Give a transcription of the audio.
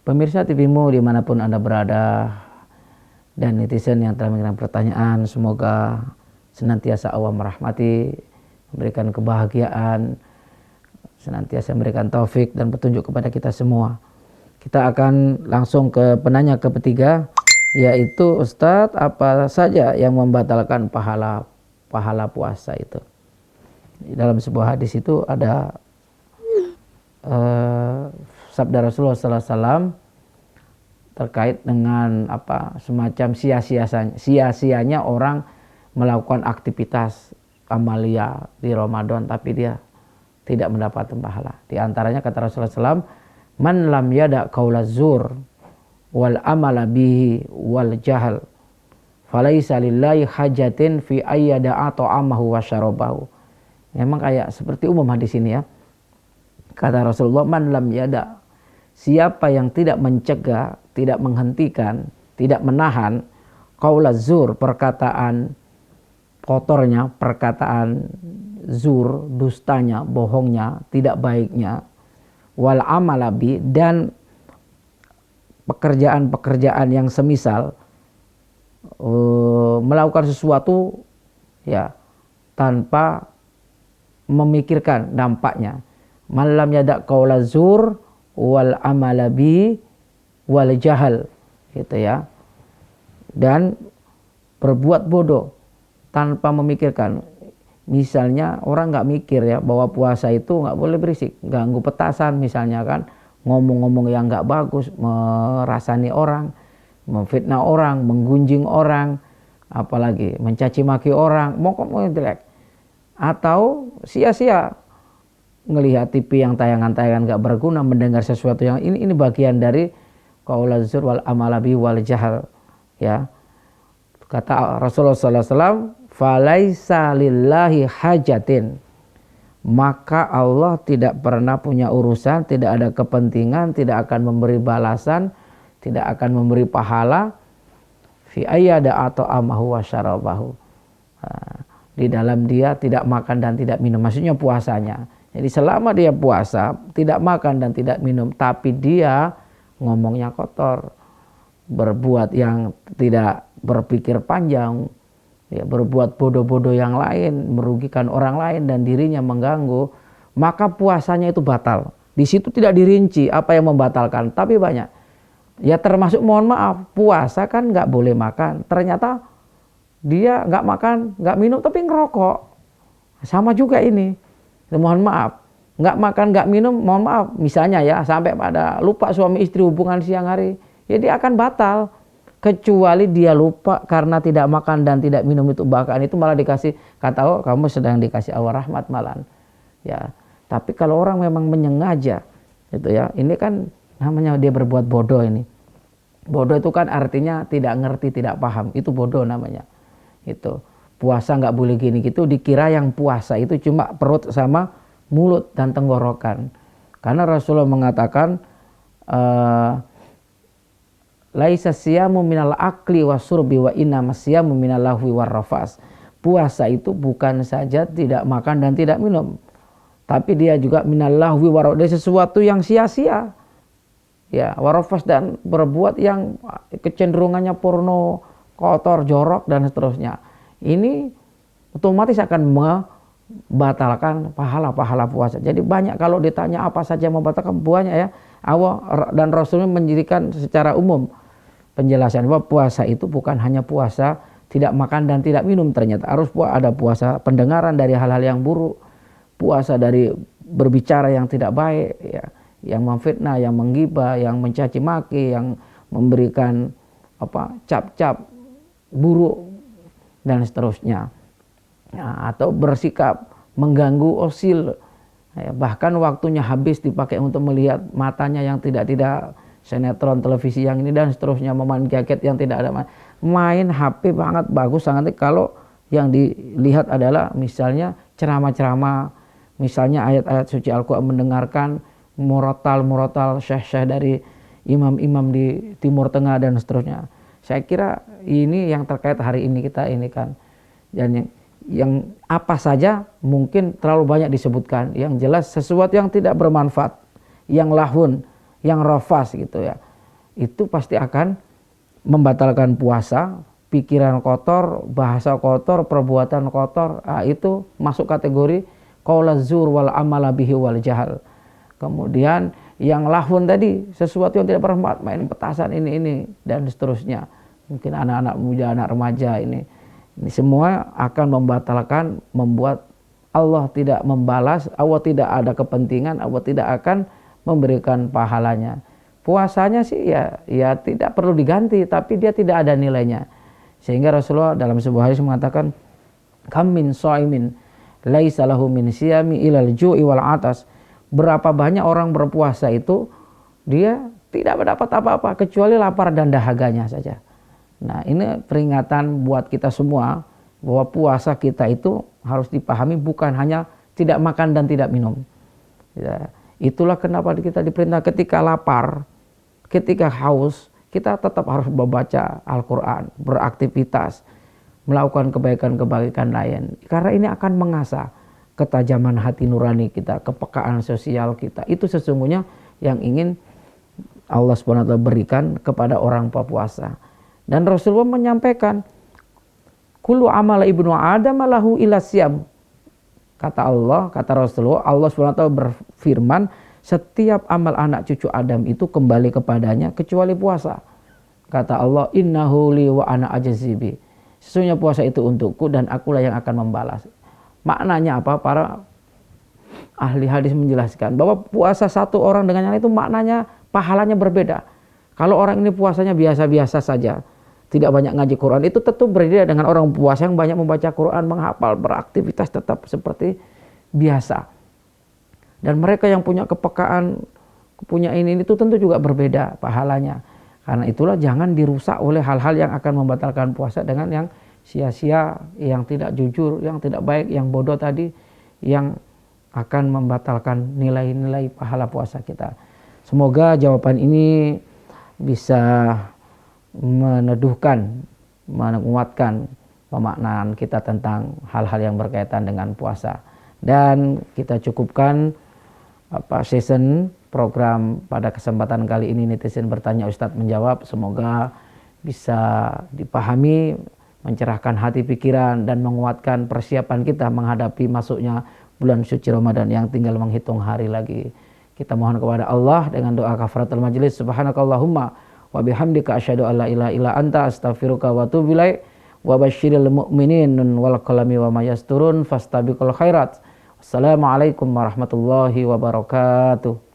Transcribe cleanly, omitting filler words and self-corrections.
Pemirsa TVmu dimanapun Anda berada, dan netizen yang telah mengirim pertanyaan, semoga senantiasa Allah merahmati, memberikan kebahagiaan, senantiasa memberikan taufik dan petunjuk kepada kita semua. Kita akan langsung ke penanya ketiga, yaitu Ustadz, apa saja yang membatalkan pahala puasa itu? Dalam sebuah hadis itu ada sabda Rasulullah SAW terkait dengan semacam sia-sianya orang melakukan aktivitas amalia di Ramadan tapi dia tidak mendapatkan pahala. Di antaranya kata Rasulullah SAW, man lam yada qaula zur wal amala bihi wal jahal falaisa lillahi hajatin fi ayyada'a ta'amahu wa syarabahu. Memang kayak seperti umum hadis ini ya. Kata Rasulullah, man lam yada, siapa yang tidak mencegah, tidak menghentikan, tidak menahan qaula zur, perkataan kotornya, perkataan zur, dustanya, bohongnya, tidak baiknya, wal amalabi, dan pekerjaan-pekerjaan yang semisal melakukan sesuatu ya tanpa memikirkan dampaknya. Malam yada qaula zur wal amalabi wal jahal, gitu ya. Dan berbuat bodoh tanpa memikirkan. Misalnya orang nggak mikir ya bahwa puasa itu nggak boleh berisik, ganggu petasan misalnya kan, ngomong-ngomong yang nggak bagus, merasani orang, memfitnah orang, menggunjing orang, apalagi mencaci maki orang, mau jelek, atau sia-sia ngelihat TV yang tayangan-tayangan nggak berguna, mendengar sesuatu yang ini bagian dari qaula zur wal amalabi wal jahal ya. Kata Rasulullah SAW, falaisa lillahi hajatin, maka Allah tidak pernah punya urusan, tidak ada kepentingan, tidak akan memberi balasan, tidak akan memberi pahala fi ayyada atau amahu wa syarabahu, di dalam dia tidak makan dan tidak minum, maksudnya puasanya. Jadi selama dia puasa, tidak makan dan tidak minum, tapi dia ngomongnya kotor, berbuat yang tidak berpikir panjang, ya, berbuat bodoh-bodoh yang lain, merugikan orang lain dan dirinya mengganggu, maka puasanya itu batal. Di situ tidak dirinci apa yang membatalkan, tapi banyak. Ya termasuk, mohon maaf, puasa kan nggak boleh makan. Ternyata dia nggak makan, nggak minum, tapi ngerokok. Sama juga ini. Mohon maaf, nggak makan, nggak minum, mohon maaf. Misalnya ya, sampai pada lupa suami istri hubungan siang hari, ya dia akan batal. Kecuali dia lupa karena tidak makan dan tidak minum itu, bahkan itu malah dikasih, kata oh kamu sedang dikasih Allah rahmat malan. Ya, tapi kalau orang memang menyengaja, itu ya, ini kan namanya dia berbuat bodoh ini. Bodoh itu kan artinya tidak ngerti, tidak paham. Itu bodoh namanya. Itu puasa nggak boleh gini gitu. Dikira yang puasa itu cuma perut sama mulut dan tenggorokan. Karena Rasulullah mengatakan laisa siyamu minal akli wasurbi wa inna masyamu minal lahwi warrafas. Puasa itu bukan saja tidak makan dan tidak minum, tapi dia juga minal lahwi warrafas, dari sesuatu yang sia-sia. Ya, warafas, dan berbuat yang kecenderungannya porno, kotor, jorok dan seterusnya. Ini otomatis akan membatalkan pahala-pahala puasa. Jadi banyak kalau ditanya apa saja membatalkan, banyak ya. Allah dan Rasulnya menjadikan secara umum penjelasan bahwa puasa itu bukan hanya puasa tidak makan dan tidak minum, ternyata harus ada puasa pendengaran dari hal-hal yang buruk, puasa dari berbicara yang tidak baik ya, yang memfitnah, yang menggibah, yang mencaci maki, yang memberikan cap-cap buruk dan seterusnya ya, atau bersikap mengganggu osil ya, bahkan waktunya habis dipakai untuk melihat matanya yang tidak sinetron televisi yang ini dan seterusnya, memain gadget yang tidak ada, main HP banget bagus sangat. Kalau yang dilihat adalah misalnya ceramah-ceramah, misalnya ayat-ayat suci Al-Quran, mendengarkan murotal syekh-syekh dari imam-imam di Timur Tengah dan seterusnya. Saya kira ini yang terkait hari ini kita ini kan, dan yang apa saja mungkin terlalu banyak disebutkan. Yang jelas sesuatu yang tidak bermanfaat, yang lahun, yang rafas gitu ya. itu pasti akan membatalkan puasa. Pikiran kotor, bahasa kotor, perbuatan kotor, itu masuk kategori qaulaz zur wal amala bihi wal jahal. Kemudian yang lahun tadi, sesuatu yang tidak bermanfaat, main petasan ini dan seterusnya. Mungkin anak-anak muda, anak remaja ini semua akan membatalkan, membuat Allah tidak membalas, Allah tidak ada kepentingan, Allah tidak akan memberikan pahalanya. Puasanya sih ya tidak perlu diganti, tapi dia tidak ada nilainya. Sehingga Rasulullah dalam sebuah hadis mengatakan, kam min shaimin laisa lahu min siyami ilal ju'i wal atas. Berapa banyak orang berpuasa itu dia tidak mendapat apa-apa kecuali lapar dan dahaganya saja. Nah, ini peringatan buat kita semua bahwa puasa kita itu harus dipahami bukan hanya tidak makan dan tidak minum. Ya, itulah kenapa kita diperintah ketika lapar, ketika haus, kita tetap harus membaca Al-Quran, beraktivitas, melakukan kebaikan-kebaikan lain. Karena ini akan mengasah ketajaman hati nurani kita, kepekaan sosial kita. Itu sesungguhnya yang ingin Allah SWT berikan kepada orang berpuasa. Dan Rasulullah menyampaikan, kullu amala ibnu adam lahu ila siyam. Kata Allah, kata Rasulullah, Allah SWT berfirman, setiap amal anak cucu Adam itu kembali kepadanya kecuali puasa. Kata Allah, innahu li wa ana ajzibi. Sesungguhnya puasa itu untukku dan akulah yang akan membalas. Maknanya apa? Para ahli hadis menjelaskan bahwa puasa satu orang dengan yang lain itu maknanya pahalanya berbeda. Kalau orang ini puasanya biasa-biasa saja, tidak banyak ngaji Quran, itu tentu berbeda dengan orang puasa yang banyak membaca Quran, menghafal, beraktivitas tetap seperti biasa. Dan mereka yang punya kepekaan, punya ini itu tentu juga berbeda pahalanya. Karena itulah jangan dirusak oleh hal-hal yang akan membatalkan puasa dengan yang sia-sia, yang tidak jujur, yang tidak baik, yang bodoh tadi, yang akan membatalkan nilai-nilai pahala puasa kita. Semoga jawaban ini bisa meneduhkan, menguatkan pemaknaan kita tentang hal-hal yang berkaitan dengan puasa. Dan kita cukupkan season program pada kesempatan kali ini, netizen bertanya Ustadz menjawab. Semoga bisa dipahami, mencerahkan hati pikiran dan menguatkan persiapan kita menghadapi masuknya bulan suci Ramadan yang tinggal menghitung hari lagi. Kita mohon kepada Allah dengan doa kafaratul majelis, subhanakallahumma wa bihamdika asyhadu alla ilaha illa anta astaghfiruka wa atubu ilaik wa basyiril mu'minin wal qalami wa mayasturun fastabiqul khairat. Wassalamualaikum warahmatullahi wabarakatuh.